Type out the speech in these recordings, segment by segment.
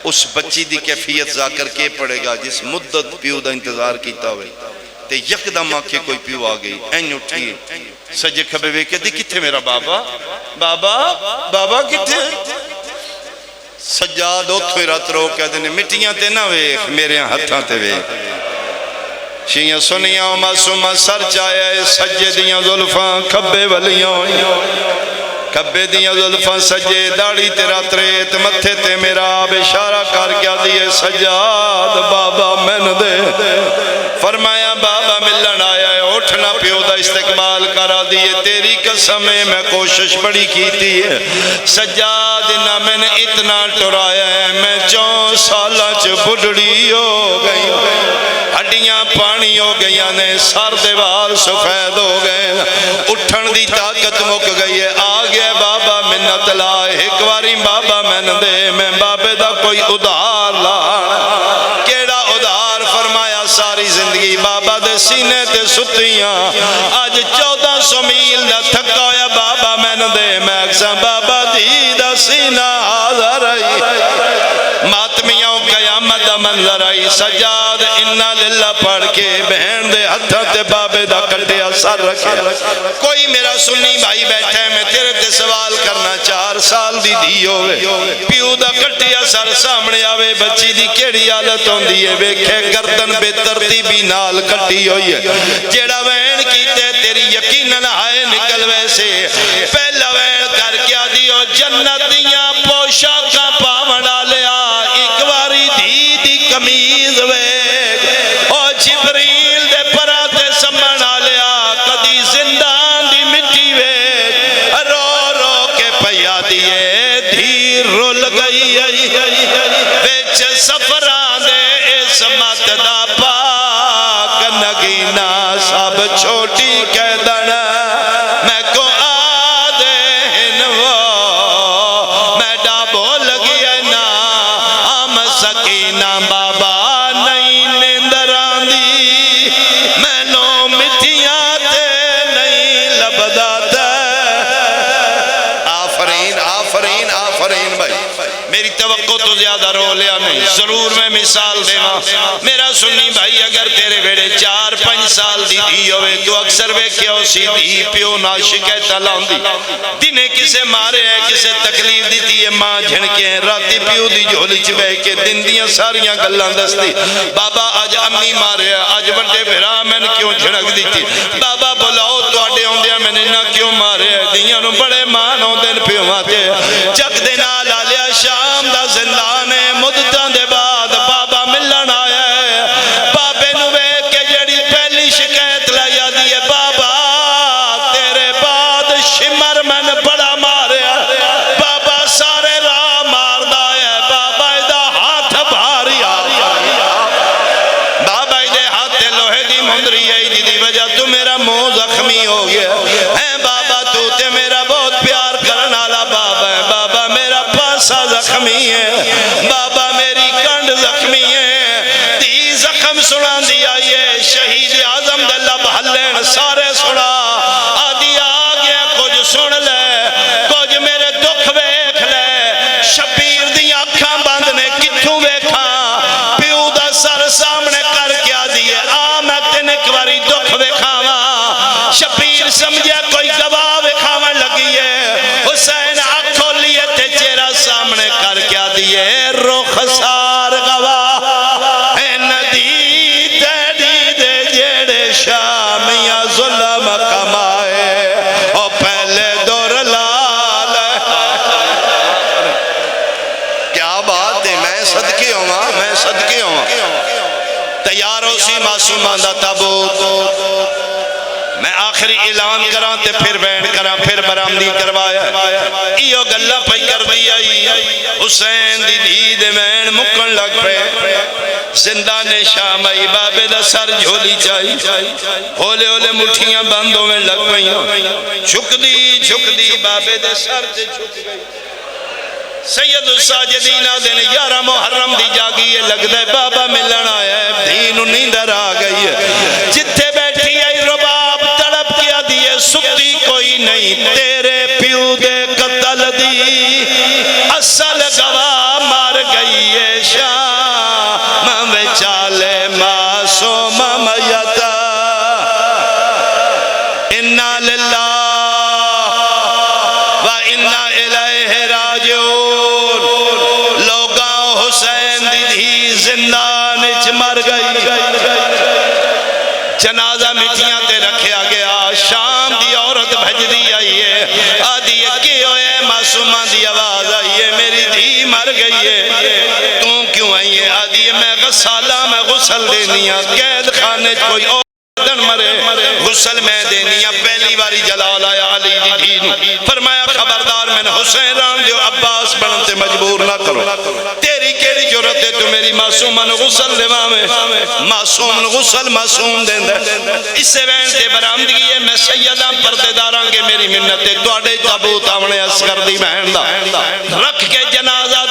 اس بچی دی کیفیت ذاکر کے پڑے گا جس مدت پیو دا انتظار کیتا ہوئے تے یکدم آکے کوئی پیو آگئی این اٹھی سجے کھبے وے کہ دی کتھے میرا بابا بابا بابا کتھے سجاد اتھوئی رات رو کہہ دینے مٹیاں تے نہ ویخ میرے ہتھاں تے ویخ شیئں سنیاں معصومہ سر چاہے سجے دیاں ظلفاں کھبے ولیاں کھبے دیاں ظلفاں سجے داڑی تیرا تریت متھے تے میرا آب اشارہ کر کیا دیئے سجاد بابا میں نہ دے فرمایا بابا ملن آیا ہے اٹھنا پیو دا استقبال کرا دیئے تیری قسمیں میں کوشش بڑی کیتی ہے سجاد نہ میں نے اتنا ٹرایا ہے میں 4 سالہ بڑھڑی ہو گئی ہڈیاں پانی ہو گئی نے سر دیوال سفید ہو گئے اٹھن دی طاقت مک گئی ہے آگے بابا منت لائے ایک واری بابا میں دے میں بابے دا کوئی ادھار لانا کیڑا ادھار فرمایا ساری زندگی بابا دے سینے تے ستیاں آج 1400 میل دا تھکا ہویا بابا میں دے میں اکسا بابا دی دا سینہ آدھر آئی ماتمیاں قیامت دا منظر آئی سجاد انہا للہ پڑھ کے بہن دے ہتھا تے بابے دا کٹے اثر رکھے کوئی میرا سنی بھائی بیٹھے میں تیرے تے سوال کرنا 4 سال دی دی ہوئے پیو دا کٹے اثر سامنے آوے بچی دی کیڑی حالت ہوں دیئے ویکھے گردن بے ترتیبی نال کٹی ہوئی ہے جیڑا وین کیتے تیری یقیناً آئے نکل ویسے پہلا وین کر کیا دیو جنتیاں پوشا کا پاوڑا لیا ایک واری دی دی کمیز ویگ او جبریل دے پراتے سمبنا لیا کدی زندان دی مٹی ویگ رو رو کے پیا دیئے دھیر رول گئی ویچ سفران دے اس متدہ پاک نگینا سب چھوٹی قیدن میں کو آدھے ہنو میں ڈابو لگی ہے نا ہم سکینہ بابا نہیں نیندران دی میں نو مٹیاں تے نہیں لبدا تے آفرین آفرین آفرین بھائی میری توقع تو زیادہ رو لیا نہیں ضرور میں مثال دے میرا سنی بھائی اگر تیرے بیڑے 4-5 سال دی دی ہوئے تو اکثر وے کیا اسی دی پیو ناشکے تلان دی دینے کسے مارے ہیں کسے تکلیف دیتی ہے ماں جھنکے ہیں راتی پیو دی جھولی چبے کے دن دیاں ساریاں گلان دستی بابا آج امی مارے ہیں آج بڑے بھرا میں نے کیوں جھنک دیتی بابا بلاؤ تو آڈے ہوں دیا میں نے نہ کیوں مارے ہیں دیاں نو بڑے مان ہوں دن پیو آتے چک دینا لالیا شام دا زندان ہے مدتاں دے بعد بابا ملن آیا ہے بابے نوے کے جڑی پہلی شکایت لیا دیئے بابا تیرے بعد شمر میں نے بڑا ماریا بابا سارے راہ مار دایا بابا ایدہ ہاتھ بھاریا بابا ایدہ ہاتھ لوہے دی مندری ہے دی وجہ تو میرا منہ زخمی ہو گیا ہے بابا تو تے میرا بہت پیار کرنا لا بابا ہے بابا میرا پاسا زخمی ہے بابا میری کنڈ زخمی ہے دی زخم سنا دیا یہ شہید اعظم دلہ بھلین سارے سنا آدھی آگے کچھ سن لے کچھ میرے دکھ ویکھ لے شبیر دی آنکھاں باندھنے کتھوں ویکھا پیو دا سر سامنے کر کیا دیئے میں تین ایک باری دکھ ویکھاواں شبیر سمجھے کوئی گواہ ویکھاواں لگی ہے حسین آنکھوں لیے تے چہرہ سامنے کر کیا دیئے رخ سار گواہ اے ندی تیری دے جیڑے شامیاں ظلم کمائے او پہلے دور لال کیا بات ہے میں صدقے ہوں تیار ہو سی معصومان دا تابوت میں آخری اعلان کراں تے پھر بینڈ کراں پھر برامدی کروایا ایو گلہ پئی کر دیا حسین دی دید میں مکن لگ پہ زندان شام آئی بابے دا سر جھولی چائی ہولے ہولے مٹھیاں بندوں میں لگ پئیں جھک دی بابے دے سر تے جھک گئی سید الساجدین دن 11 محرم دی جاگی یہ لگ دے بابا ملن آیا ہے دین نیندر آ گئی ہے جتھے بیٹھی آئی رباب تڑپ کیا دیئے سکتی کوئی نہیں تیرے پیو دے قتل دی اصل گواہ مار گئی ہے شام وچالے معصوم میت انا للہ و انا الیہ راجعون لوگاں حسین دی دھی زندان وچ مر گئی جنازہ مٹیاں تے رکھیا گیا شام دی عورت بھج دی آئی ہے آدھی کہ ہوئے معصومہ دی آواز آئی ہے میری دھی مر گئی ہے تو کیوں آئی ہے آدھی میں غسالہ میں غسل دینیاں قید خانے کوئی اور دن مرے غسل میں دینیاں پہلی باری جلال آیا علی دی دھی فرمایا خبردار میں نے حسین رام جو عباس بنتے مجبور نہ کرو تیری کیڑی جرت ہے تو میری معصومہ نے غسل دیوا میں معصوم غسل معصوم دیں دے اس سے وین تے برامدگی ہے میں سیدہ پردے داراں کے میری منت ہے توڑے تابوت آونے اسکر دی بہن دا رکھ کے جنازہ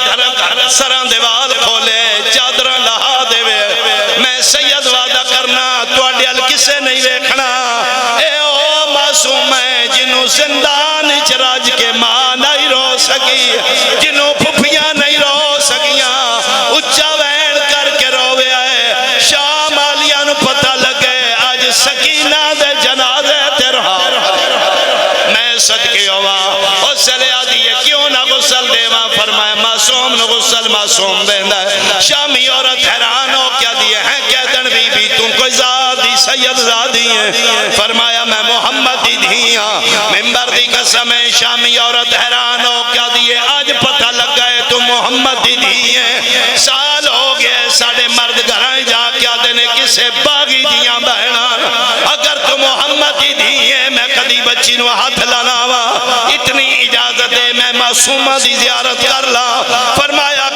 سران دیوال کھولے چادرہ لہا دے میں سید وعدہ کرنا توڑے ال کسے نہیں ویکھنا اے او معصوم ہے جنہوں زندان چراج کے ماں نہیں رو سکی جنہوں پھپیاں نہیں رو سکیاں اچھا وین کر کے روے آئے شام آلیاں نو پتہ لگے آج سکینہ دے جنازے تے رہا میں صدقے ہوا حسلے آدھی ہے کیوں نہ غسل دے ماں فرمائے معصوم نہ غسل معصوم دیندہ ہے شامی عورت حیران ہو کیا دیئے ہیں کہدن بی بی تم کوئی زادی سید زادی ہیں فرمایا میں محمد دی دھیاں ممبر دی قسم ہے شامی عورت حیران ہو کیا دیئے آج پتہ لگ گئے تم محمد دی دھیاں سال ہو گئے ساڑھے مرد گھرائیں جا کیا دینے کسے باغی دیاں بہنا اگر تم محمد دی دھیاں میں کدی بچی نو ہاتھ لانا وا اتنی اجازت دے میں معصومہ دی زیارت کر لا فرمایا